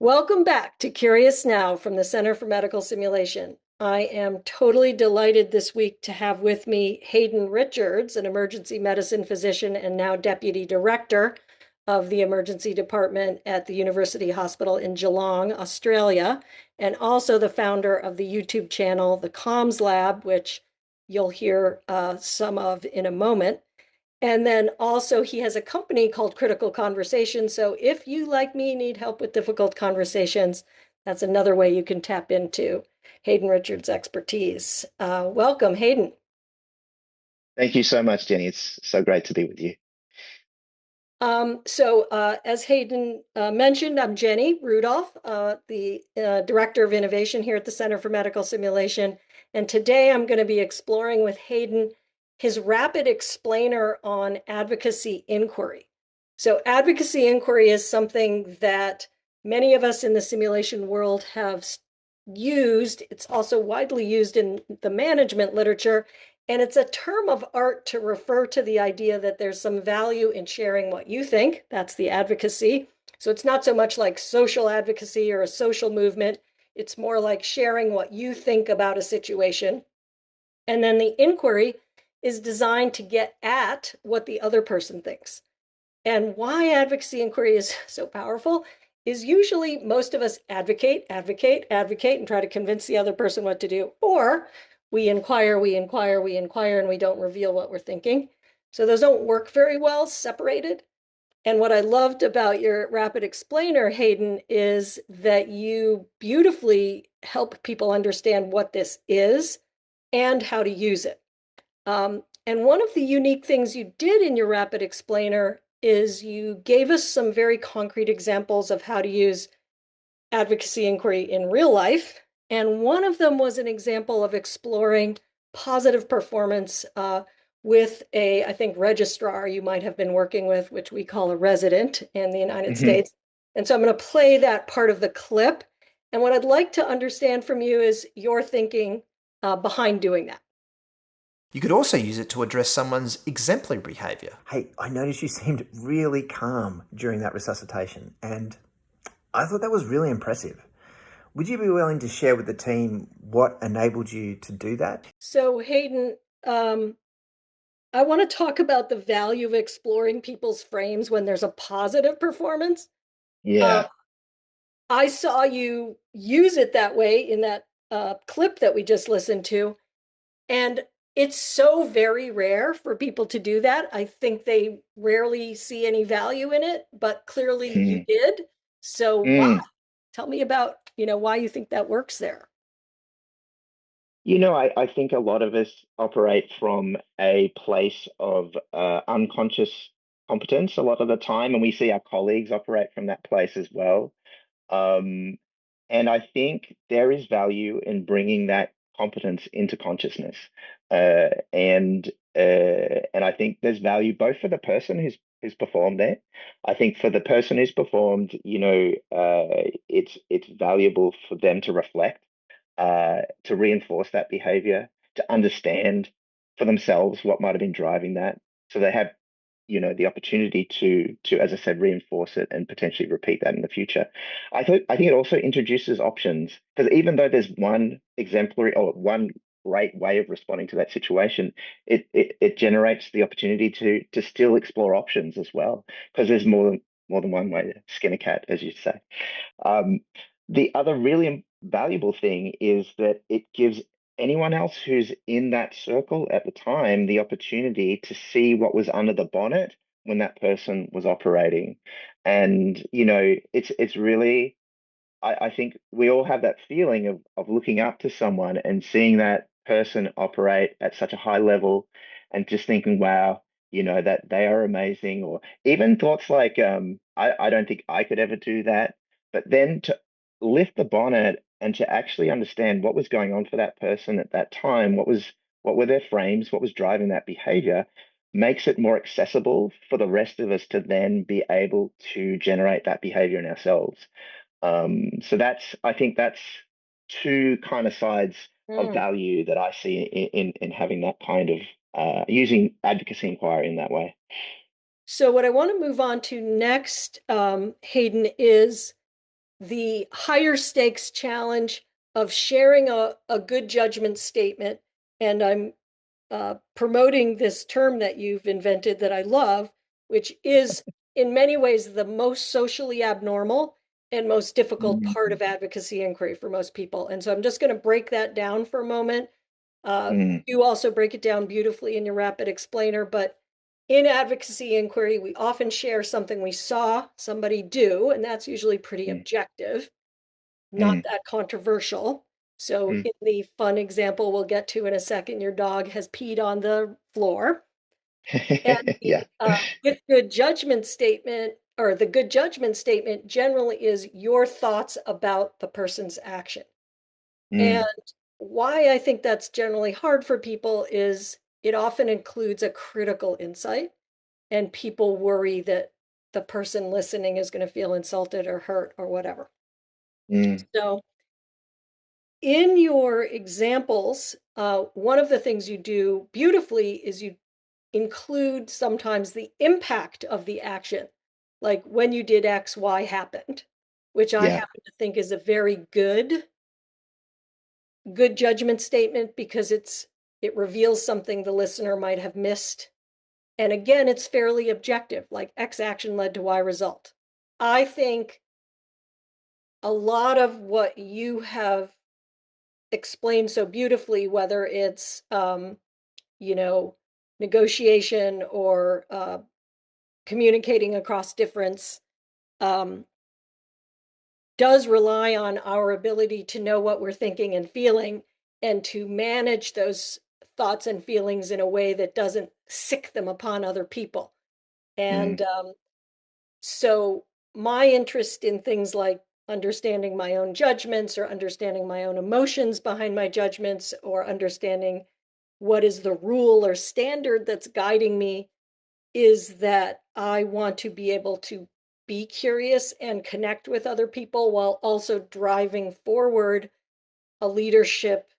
Welcome back to Curious Now from the Center for Medical Simulation. I am totally delighted this week to have with me Hayden Richards, an emergency medicine physician and now deputy director of the emergency department at the University Hospital in Geelong, Australia, and also the founder of the YouTube channel, The Comms Lab, which you'll hear some of in a moment. And then also he has a company called Critical Conversations. So if you, like me, need help with difficult conversations, that's another way you can tap into Hayden Richards' expertise. Welcome, Hayden. Thank you so much, Jenny. It's so great to be with you. As Hayden mentioned, I'm Jenny Rudolph, the Director of Innovation here at the Center for Medical Simulation. And today I'm going to be exploring with Hayden his rapid explainer on advocacy inquiry. So advocacy inquiry is something that many of us in the simulation world have used. It's also widely used in the management literature. And it's a term of art to refer to the idea that there's some value in sharing what you think. That's the advocacy. So it's not so much like social advocacy or a social movement. It's more like sharing what you think about a situation. And then the inquiry is designed to get at what the other person thinks. And why advocacy inquiry is so powerful is usually most of us advocate, and try to convince the other person what to do. Or we inquire, and we don't reveal what we're thinking. So those don't work very well separated. And what I loved about your rapid explainer, Hayden, is that you beautifully help people understand what this is and how to use it. And one of the unique things you did in your rapid explainer is you gave us some very concrete examples of how to use advocacy inquiry in real life. And one of them was an example of exploring positive performance with a, I think, registrar you might have been working with, which we call a resident in the United hmm States. And so I'm going to play that part of the clip. And what I'd like to understand from you is your thinking behind doing that. You could also use it to address someone's exemplary behaviour. Hey, I noticed you seemed really calm during that resuscitation, and I thought that was really impressive. Would you be willing to share with the team what enabled you to do that? So, Hayden, I want to talk about the value of exploring people's frames when there's a positive performance. Uh, Yeah. I saw you use it that way in that clip that we just listened to. And it's so very rare for people to do that. I think they rarely see any value in it, but clearly you Mm. did. So why? Mm. Tell me about, why you think that works there. I think a lot of us operate from a place of unconscious competence a lot of the time, and we see our colleagues operate from that place as well. Um, and I think there is value in bringing that competence into consciousness. And I think there's value both for the person who's performed there. I think for the person who's performed, it's valuable for them to reflect, to reinforce that behavior, to understand for themselves what might have been driving that. So they have, the opportunity to, as I said, reinforce it and potentially repeat that in the future. I think it also introduces options because even though there's one exemplary or one great way of responding to that situation, it generates the opportunity to still explore options as well because there's more than one way to skin a cat, as you say. Um, the other really valuable thing is that it gives anyone else who's in that circle at the time the opportunity to see what was under the bonnet when that person was operating. And, it's really, I think we all have that feeling of looking up to someone and seeing that person operate at such a high level and just thinking, wow, that they are amazing. Or even thoughts like, I don't think I could ever do that. But then to lift the bonnet and to actually understand what was going on for that person at that time, what were their frames, what was driving that behavior, makes it more accessible for the rest of us to then be able to generate that behavior in ourselves. So I think that's two kind of sides of Mm. value that I see in having that kind of using advocacy inquiry in that way. So what I want to move on to next, Hayden, is the higher stakes challenge of sharing a good judgment statement. And I'm promoting this term that you've invented that I love, which is in many ways the most socially abnormal and most difficult Mm, part of advocacy inquiry for most people. And so I'm just going to break that down for a moment. mm, You also break it down beautifully in your rapid explainer, but in advocacy inquiry, we often share something we saw somebody do, and that's usually pretty mm, objective, not mm, that controversial. So mm. in the fun example we'll get to in a second, your dog has peed on the floor. And Yeah. the with good judgment statement, or the good judgment statement generally is your thoughts about the person's action. And Mm, why I think that's generally hard for people is it often includes a critical insight, and people worry that the person listening is going to feel insulted or hurt or whatever. mm, So in your examples, one of the things you do beautifully is you include sometimes the impact of the action, like when you did X, Y happened, which I yeah. happen to think is a very good judgment statement because it reveals something the listener might have missed. And again, it's fairly objective, like X action led to Y result. I think a lot of what you have explained so beautifully, whether it's you know, negotiation or communicating across difference, um, does rely on our ability to know what we're thinking and feeling and to manage those thoughts and feelings in a way that doesn't sick them upon other people. And Mm, so my interest in things like understanding my own judgments or understanding my own emotions behind my judgments or understanding what is the rule or standard that's guiding me is that I want to be able to be curious and connect with other people while also driving forward a leadership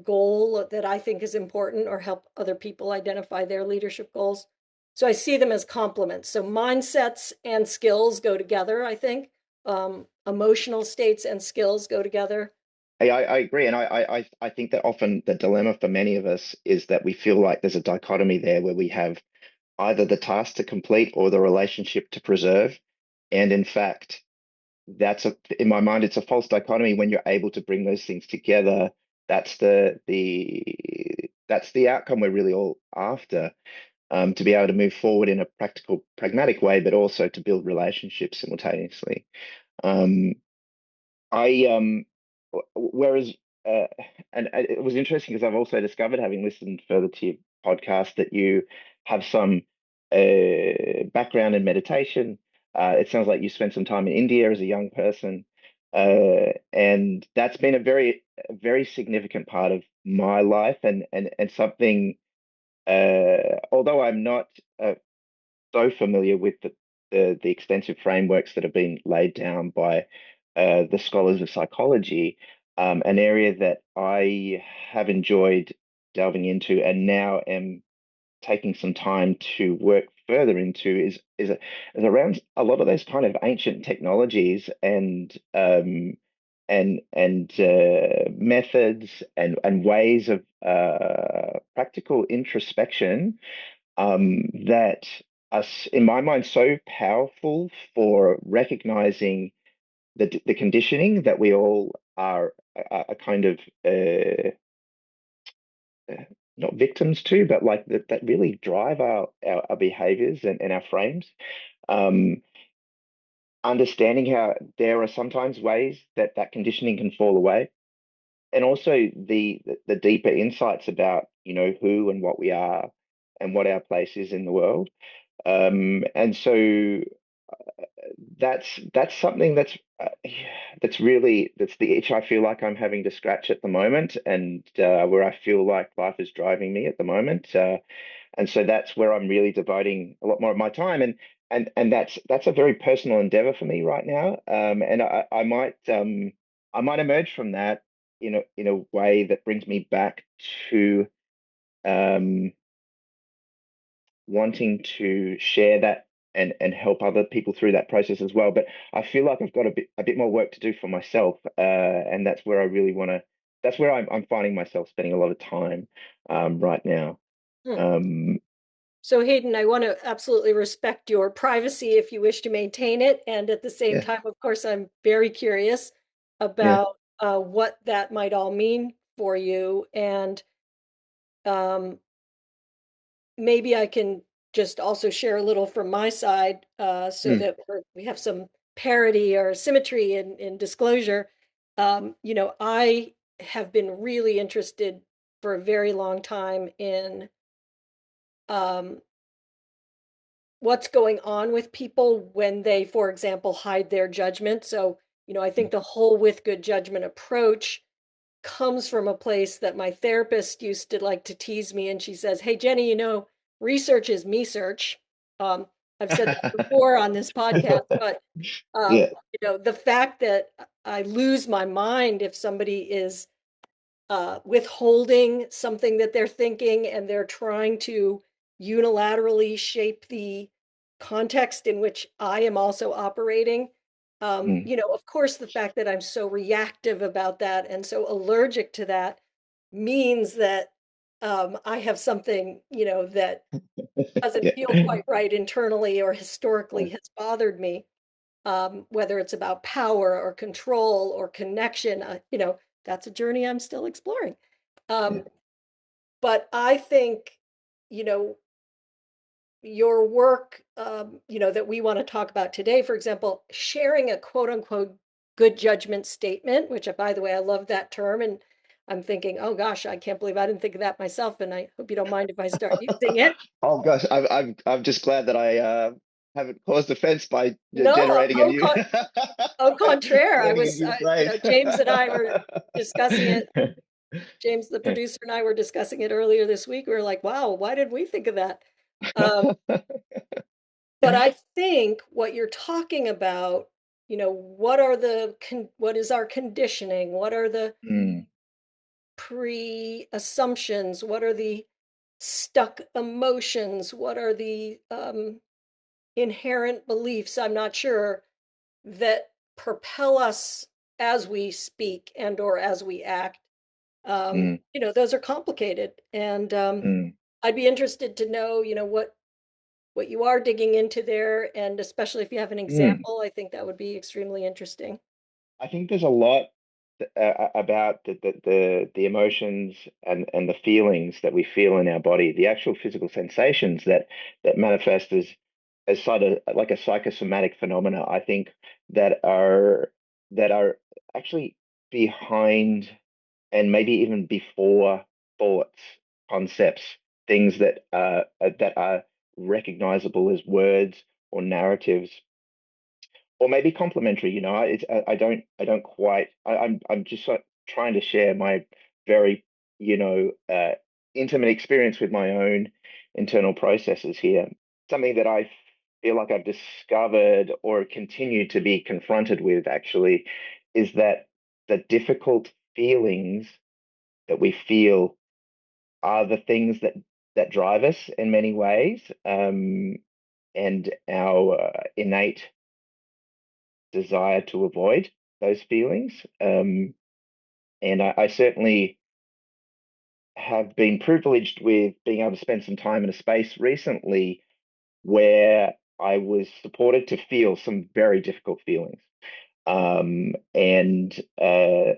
goal that I think is important or help other people identify their leadership goals. So I see them as complements. So mindsets and skills go together, I think. Emotional states and skills go together. I agree, and I think that often the dilemma for many of us is that we feel like there's a dichotomy there where we have either the task to complete or the relationship to preserve. And in fact, that's in my mind, it's a false dichotomy when you're able to bring those things together. That's that's the outcome we're really all after, to be able to move forward in a practical, pragmatic way, but also to build relationships simultaneously. Um, I whereas uh, and it was interesting because I've also discovered, having listened further to your podcast, that you have some background in meditation. It sounds like you spent some time in India as a young person, and that's been a very significant part of my life, and something. Although I'm not so familiar with the extensive frameworks that have been laid down by the scholars of psychology, an area that I have enjoyed delving into and now am taking some time to work further into is around a lot of those kind of ancient technologies and methods and ways of practical introspection, that are, in my mind, so powerful for recognizing the conditioning that we all are a kind of uh, not victims to, but like that really drive our behaviors and our frames. Um, Understanding how there are sometimes ways that that conditioning can fall away, and also the deeper insights about, who and what we are and what our place is in the world. And so that's something that's the itch I feel like I'm having to scratch at the moment, and where I feel like life is driving me at the moment. And so that's where I'm really devoting a lot more of my time, and that's a very personal endeavor for me right now. And I might emerge from that in a way that brings me back to um wanting to share that and help other people through that process as well. But I feel like I've got a bit more work to do for myself, and that's where I really want to. That's where I'm finding myself spending a lot of time right now. Hmm. Um, So Hayden, I want to absolutely respect your privacy if you wish to maintain it. And at the same yeah, time, of course, I'm very curious yeah, about what that might all mean for you. And um, maybe I can just also share a little from my side so mm, that we have some parity or symmetry in disclosure. I have been really interested for a very long time in um, what's going on with people when they, for example, hide their judgment. So, I think the whole with good judgment approach comes from a place that my therapist used to like to tease me. And she says, "Hey, Jenny, research is me search." Um, I've said that before on this podcast, but yeah, the fact that I lose my mind if somebody is withholding something that they're thinking and they're trying to unilaterally shape the context in which I am also operating. mm, Of course, the fact that I'm so reactive about that and so allergic to that means that I have something, that doesn't yeah, feel quite right internally or historically has bothered me, whether it's about power or control or connection. That's a journey I'm still exploring. yeah, Um, but I think, you know, your work, that we want to talk about today, for example, sharing a quote unquote good judgment statement, which, by the way, I love that term. And I'm thinking, oh gosh, I can't believe I didn't think of that myself. And I hope you don't mind if I start using it. Oh gosh, I'm just glad that I haven't caused offense by No, generating a new au contraire. learning a new phrase. James and I were discussing it. James, the producer, and I were discussing it earlier this week. We were like, wow, why did we think of that? Um, but I think what you're talking about, what is our conditioning? What are the Mm, pre-assumptions? What are the stuck emotions? What are the inherent beliefs? I'm not sure that propel us as we speak and or as we act. mm, Those are complicated, and mm, I'd be interested to know, what you are digging into there, and especially if you have an mm. example, I think that would be extremely interesting. I think there's a lot about the emotions and the feelings that we feel in our body, the actual physical sensations that manifest as sort of like a psychosomatic phenomena. I think that are that are actually behind and maybe even before thoughts, concepts, things that are recognizable as words or narratives or maybe complimentary. I don't quite. I'm just trying to share my very intimate experience with my own internal processes here. Something that I feel like I've discovered or continue to be confronted with actually is that the difficult feelings that we feel are the things that drive us in many ways, and our innate desire to avoid those feelings. And I certainly have been privileged with being able to spend some time in a space recently where I was supported to feel some very difficult feelings. Um, and uh,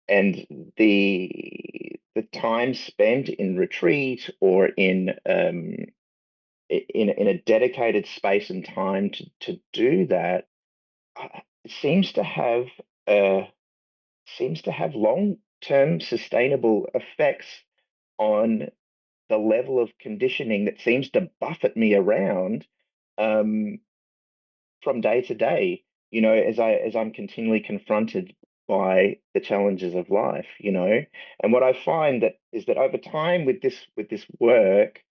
and the time spent in retreat or in a dedicated space and time to do that uh, seems to have uh, seems to have long-term sustainable effects on the level of conditioning that seems to buffet me around um, from day to day, as I'm continually confronted by the challenges of life, And what I find that is that over time with this work,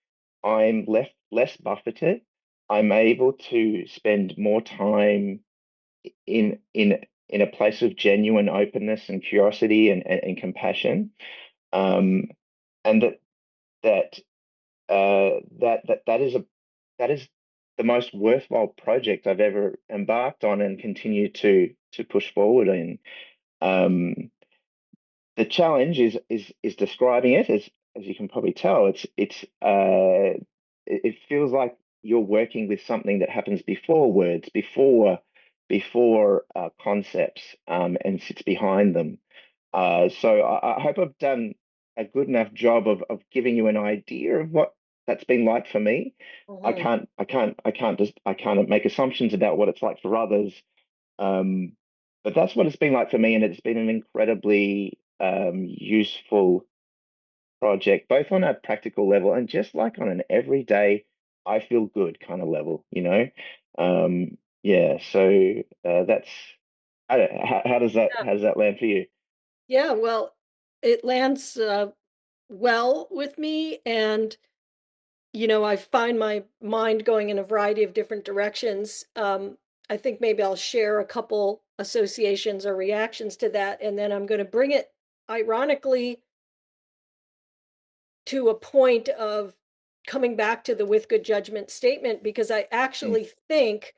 I'm left less buffeted. I'm able to spend more time in a place of genuine openness and curiosity and compassion, um, and that that is that is the the most worthwhile project I've ever embarked on and continue to push forward in. Um, the challenge is describing it as you can probably tell. It feels like you're working with something that happens before words, before concepts, and sits behind them. So I hope I've done a good enough job of giving you an idea of what that's been like for me. Mhm. I can't make assumptions about what it's like for others. Um, but that's what it's been like for me, and it's been an incredibly useful project, both on a practical level and just like on an everyday, I feel good kind of level, you know? Yeah, so that's I don't, Yeah. how does that land for you? Yeah, well, it lands well with me, and I find my mind going in a variety of different directions. I think maybe I'll share a couple associations or reactions to that, and then I'm going to bring it, ironically, to a point of coming back to the with good judgment statement, because I Mm, actually think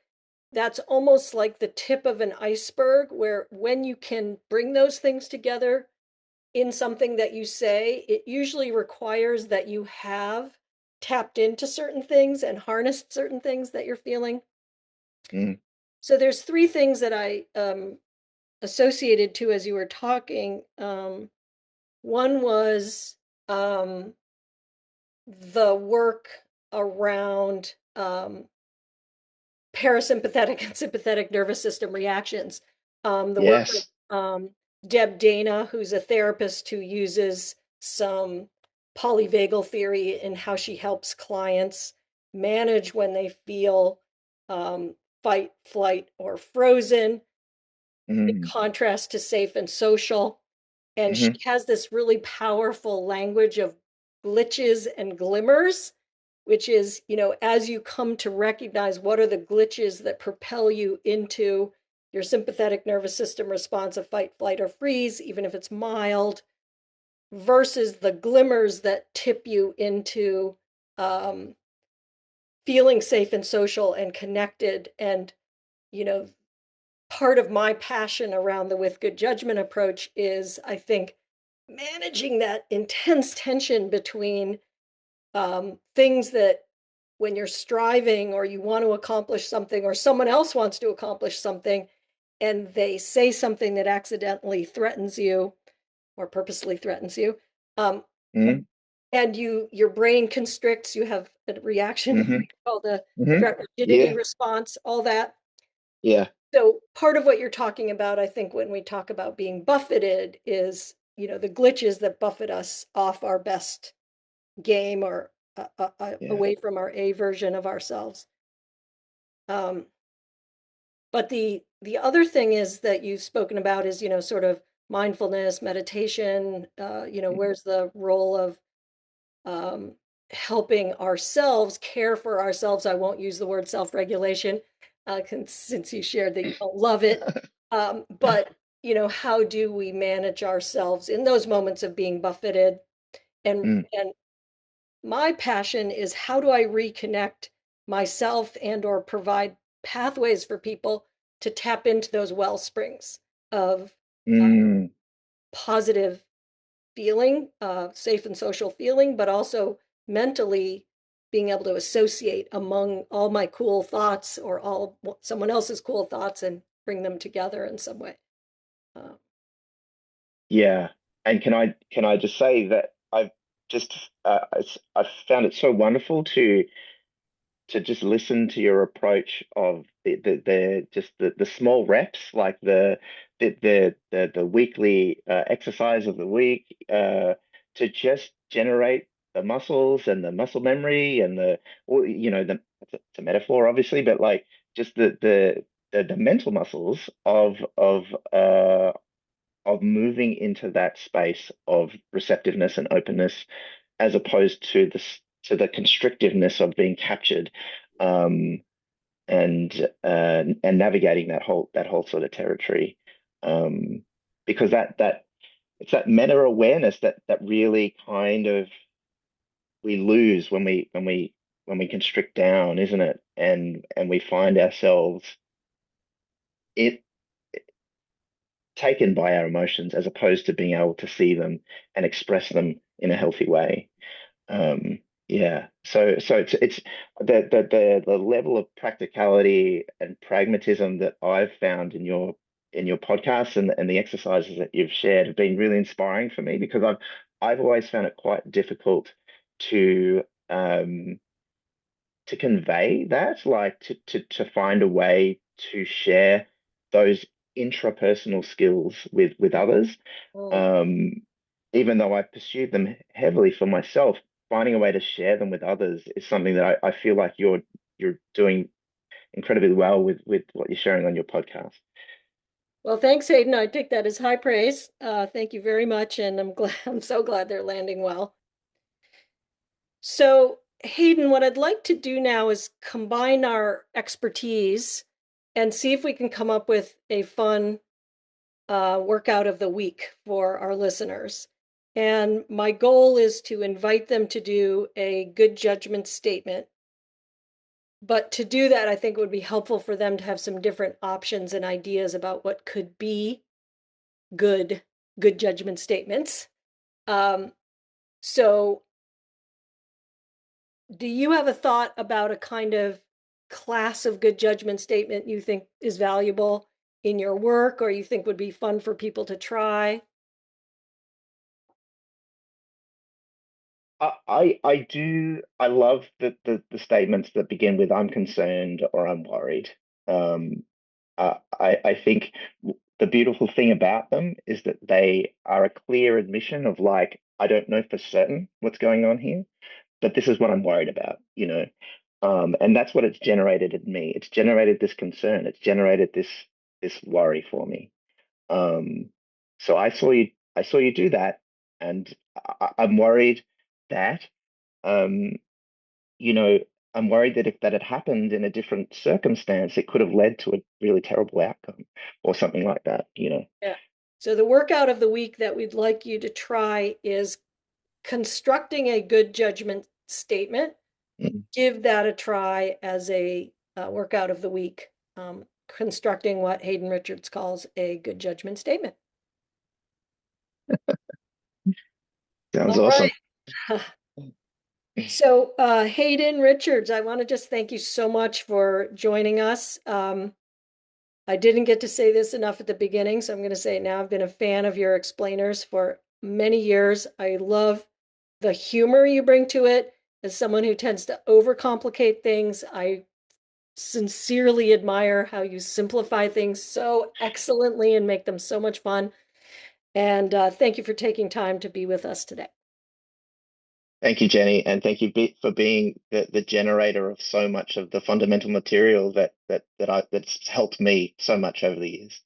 that's almost like the tip of an iceberg, where when you can bring those things together in something that you say, it usually requires that you have tapped into certain things and harnessed certain things that you're feeling. mm, So there's three things that I associated to as you were talking. One was um, the work around parasympathetic and sympathetic nervous system reactions. The work of yes. Deb Dana, who's a therapist who uses some polyvagal theory in how she helps clients manage when they feel um, fight, flight, or frozen, in Mm, contrast to safe and social. And she hmm has this really powerful language of glitches and glimmers, which is, as you come to recognize what are the glitches that propel you into your sympathetic nervous system response of fight, flight, or freeze, even if it's mild, versus the glimmers that tip you into um, feeling safe and social and connected. And, you know, part of my passion around the with good judgment approach is, I think, managing that intense tension between things that, when you're striving or you want to accomplish something or someone else wants to accomplish something, and they say something that accidentally threatens you or purposely threatens you, um, mm, and your brain constricts, you have a reaction hmm called the hmm threat rigidity Yeah, response, all that. yeah, So part of what you're talking about, I think, when we talk about being buffeted is, the glitches that buffet us off our best game, or yeah. away from our A version of ourselves. Um, but the other thing is that you've spoken about is, sort of mindfulness, meditation, Mm, where's the role of um, helping ourselves care for ourselves. I won't use the word self-regulation, since you shared that you don't love it. But how do we manage ourselves in those moments of being buffeted? And my passion is, how do I reconnect myself and or provide pathways for people to tap into those well springs of uh, mm, positive feeling, safe and social feeling, but also mentally being able to associate among all my cool thoughts or all someone else's cool thoughts and bring them together in some way. Uh, yeah. And can I just say that just I've found it so wonderful to just listen to your approach of the small reps, like the weekly exercise of the week, to just generate the muscles and the muscle memory and or it's a metaphor obviously, but like just the mental muscles of moving into that space of receptiveness and openness, as opposed to the constrictiveness of being captured, um, and navigating that whole sort of territory, um, because that it's that meta awareness that really kind of we lose when we when we constrict down, isn't it? And we find ourselves it taken by our emotions as opposed to being able to see them and express them in a healthy way. Yeah. So it's the level of practicality and pragmatism that I've found in your podcast and the exercises that you've shared have been really inspiring for me because I've always found it quite difficult to um to convey that, like to find a way to share those intrapersonal skills with others. Mm. Um, Even though I pursued them heavily for myself, finding a way to share them with others is something that I feel like you're doing incredibly well with what you're sharing on your podcast. Well, thanks, Hayden. I take that as high praise. Thank you very much, and I'm glad I'm so glad they're landing well. So, Hayden, what I'd like to do now is combine our expertise and see if we can come up with a fun workout of the week for our listeners. And my goal is to invite them to do a good judgment statement. But to do that, I think it would be helpful for them to have some different options and ideas about what could be good good judgment statements. Um, so do you have a thought about a kind of class of good judgment statement you think is valuable in your work or you think would be fun for people to try? I do I love the statements that begin with "I'm concerned" or "I'm worried." Um, I think the beautiful thing about them is that they are a clear admission of like, I don't know for certain what's going on here, but this is what I'm worried about, you know. And that's what it's generated in me. It's generated this concern. It's generated this worry for me. Um, so I saw you do that, and I'm worried that um, you know, I'm worried that if that had happened in a different circumstance, it could have led to a really terrible outcome or something like that, you know. Yeah. So the workout of the week that we'd like you to try is constructing a good judgment statement. Mm. Give that a try as a workout of the week, constructing what Hayden Richards calls a good judgment statement. Sounds All right. awesome. So, Hayden Richards, I want to just thank you so much for joining us. I didn't get to say this enough at the beginning, so I'm going to say it now. I've been a fan of your explainers for many years. I love the humor you bring to it. As someone who tends to overcomplicate things, I sincerely admire how you simplify things so excellently and make them so much fun. And thank you for taking time to be with us today. Thank you, Jenny, and thank you for being the generator of so much of the fundamental material that's helped me so much over the years.